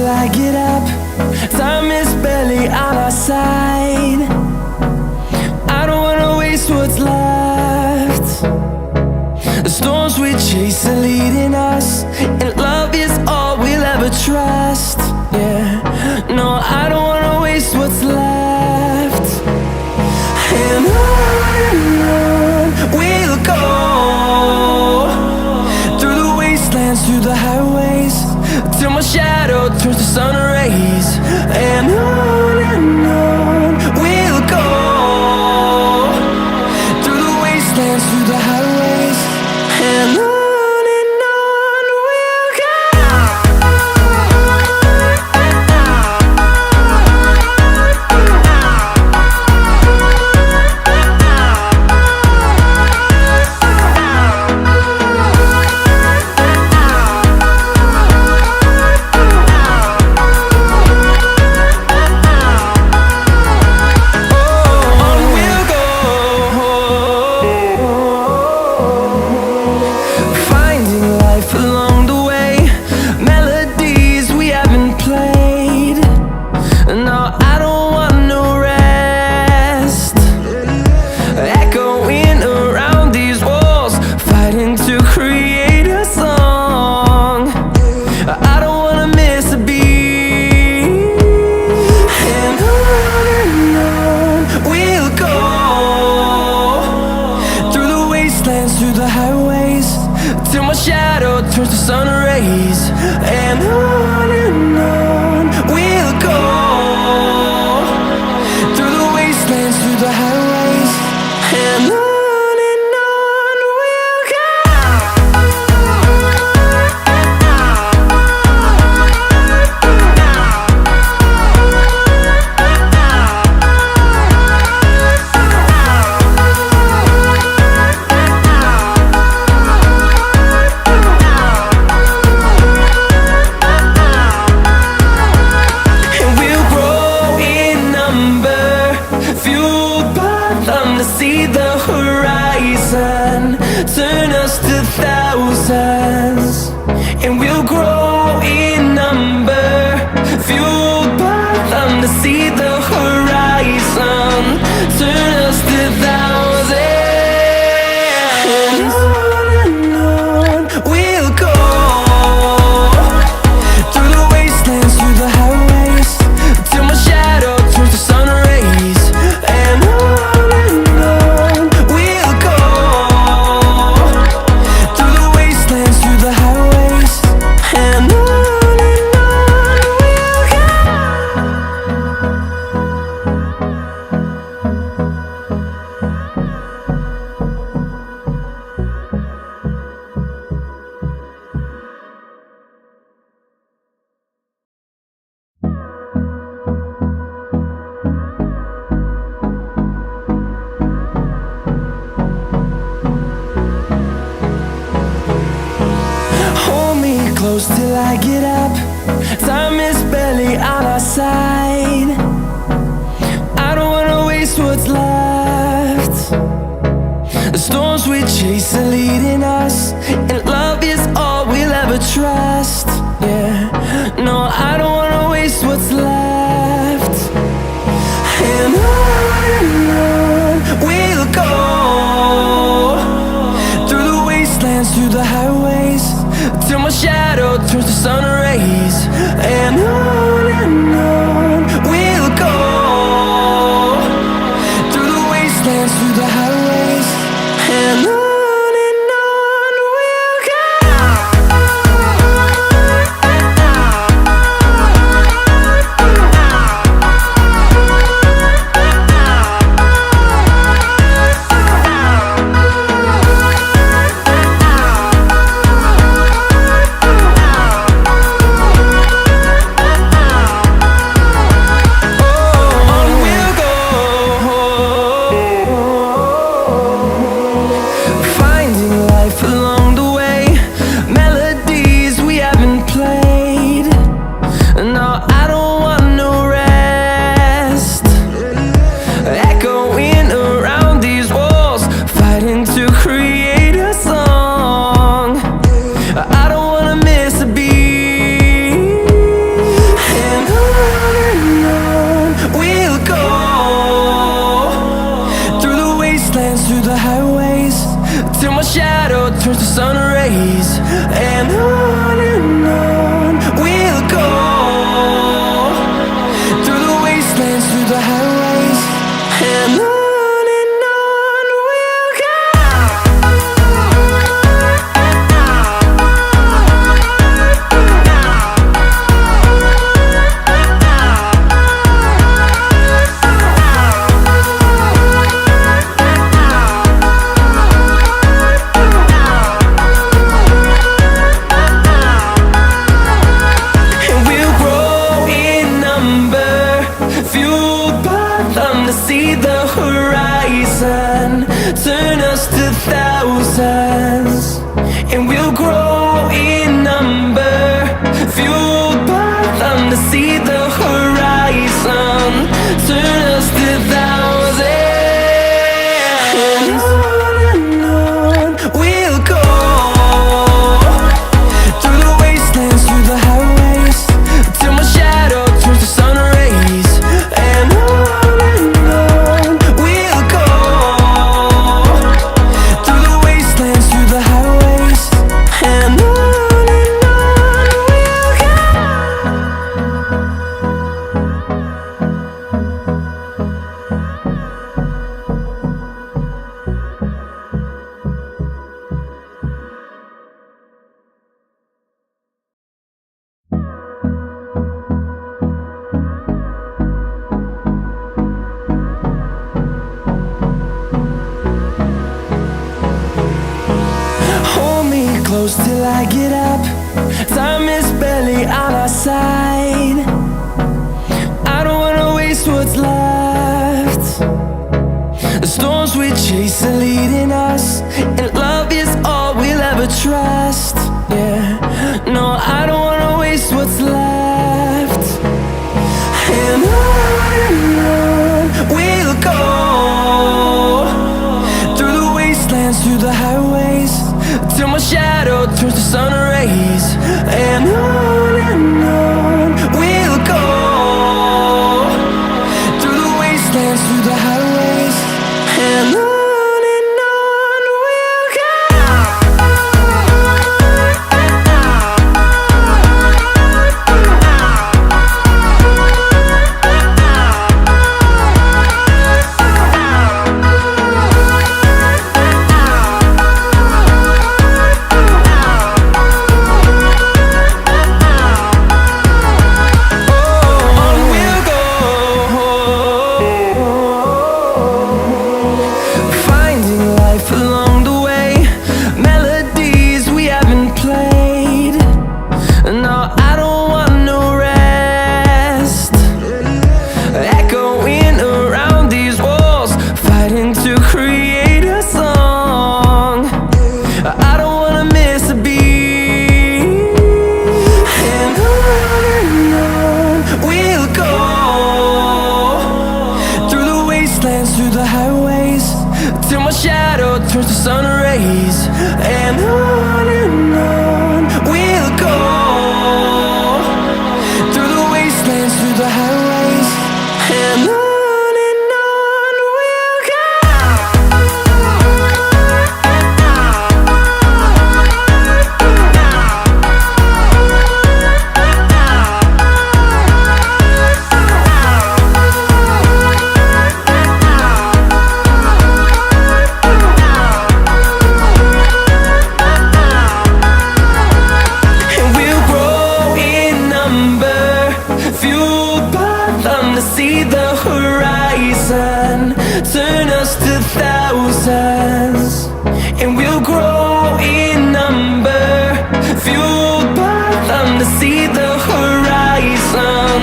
till I get up. Time is barely on our side. I don't wanna waste what's left. The storms we chase are leading us, and love is all we'll ever trust. Yeah, no, I don't wanna waste what's left. And on we'll go, through the wastelands, through the highways, till my shadow turns to sun rays. And on we'll go, through the wastelands, through the highways, and on. Through the highways, till my shadow turns to sun rays. And on we'll go, through the wastelands, through the highways, and on. See the horizon turn us to thousands, and we'll grow in number, fueled by them. To see the horizon turn us to thousands, and on we'll go, through the wastelands, through the highways, till my shadow turns to sun rays. And close till I get up. Time is barely on our side. I don't wanna waste what's left. The storms we chase are leading us, and love is all we'll ever trust. Yeah, no, I don't wanna waste what's left. And on we'll go, through the wastelands, through the highways, till my shadow turns to sun rays. And on we'll them to see the horizon, turn us to thousands, and we'll grow in number, fueled by them to see the horizon, turn us to thousands, and on we'll go, through the wastelands, through the highways, till my shadow turns to sun rays, and on we'll go, through the wastelands, through the highways, and on we'll go. Hold me close till I get up. Time is barely on our side. I don't wanna waste what's left. The storms we chase are leading us, and love is all we'll ever trust. Yeah, no, I don't wanna waste what's left. And on we'll go, through the wastelands, through the highways, till my shadow turns to sun rays, and on we'll go, through the wastelands, through the highways, and on we'll go. Through the highways, till my shadow turns to sun rays, and on we'll go, through the wastelands, through the highways, and on we'll go. To see the horizon, turn us to thousands, and we'll grow in number, fueled by them to see the horizon,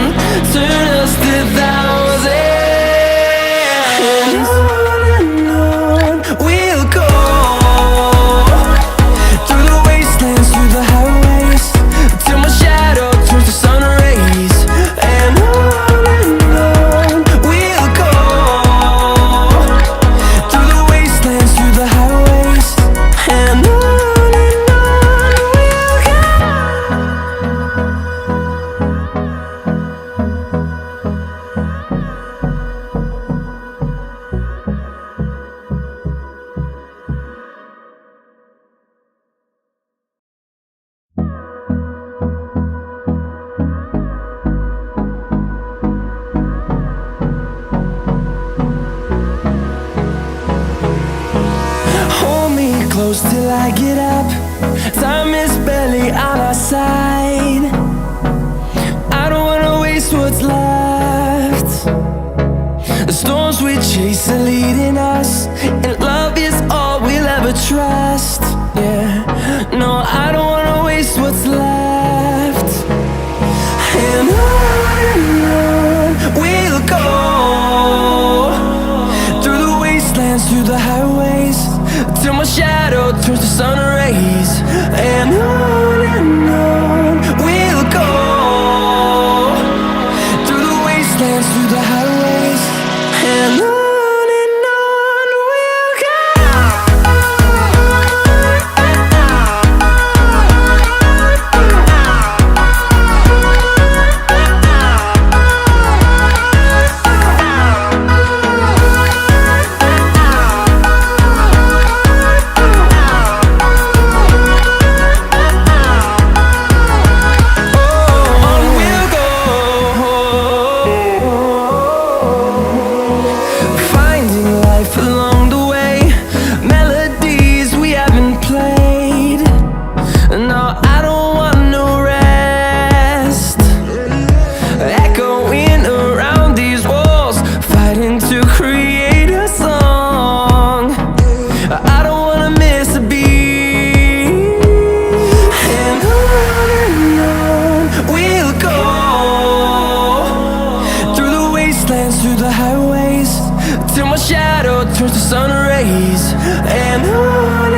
turn us to thousands, and on we'll go, through the wastelands, through the highways, till my shadow turns to sun rays, and on we'll go, through the wastelands, through the highways, and on we'll go. Hold me close till I get up. Time is barely on our side. I don't wanna waste what's left. The storms we chase are leading us, and love is all we'll ever trust. Yeah, no, I don't wanna waste what's left. And on we'll go, through the highways, and on we'll go. Along the way, melodies we haven't played. No, I don't want no rest. Echoing around these walls, fighting to create a song. I don't wanna miss a beat. And on we'll go, through the wastelands, through the highways, till my shadow turns to sun rays, and on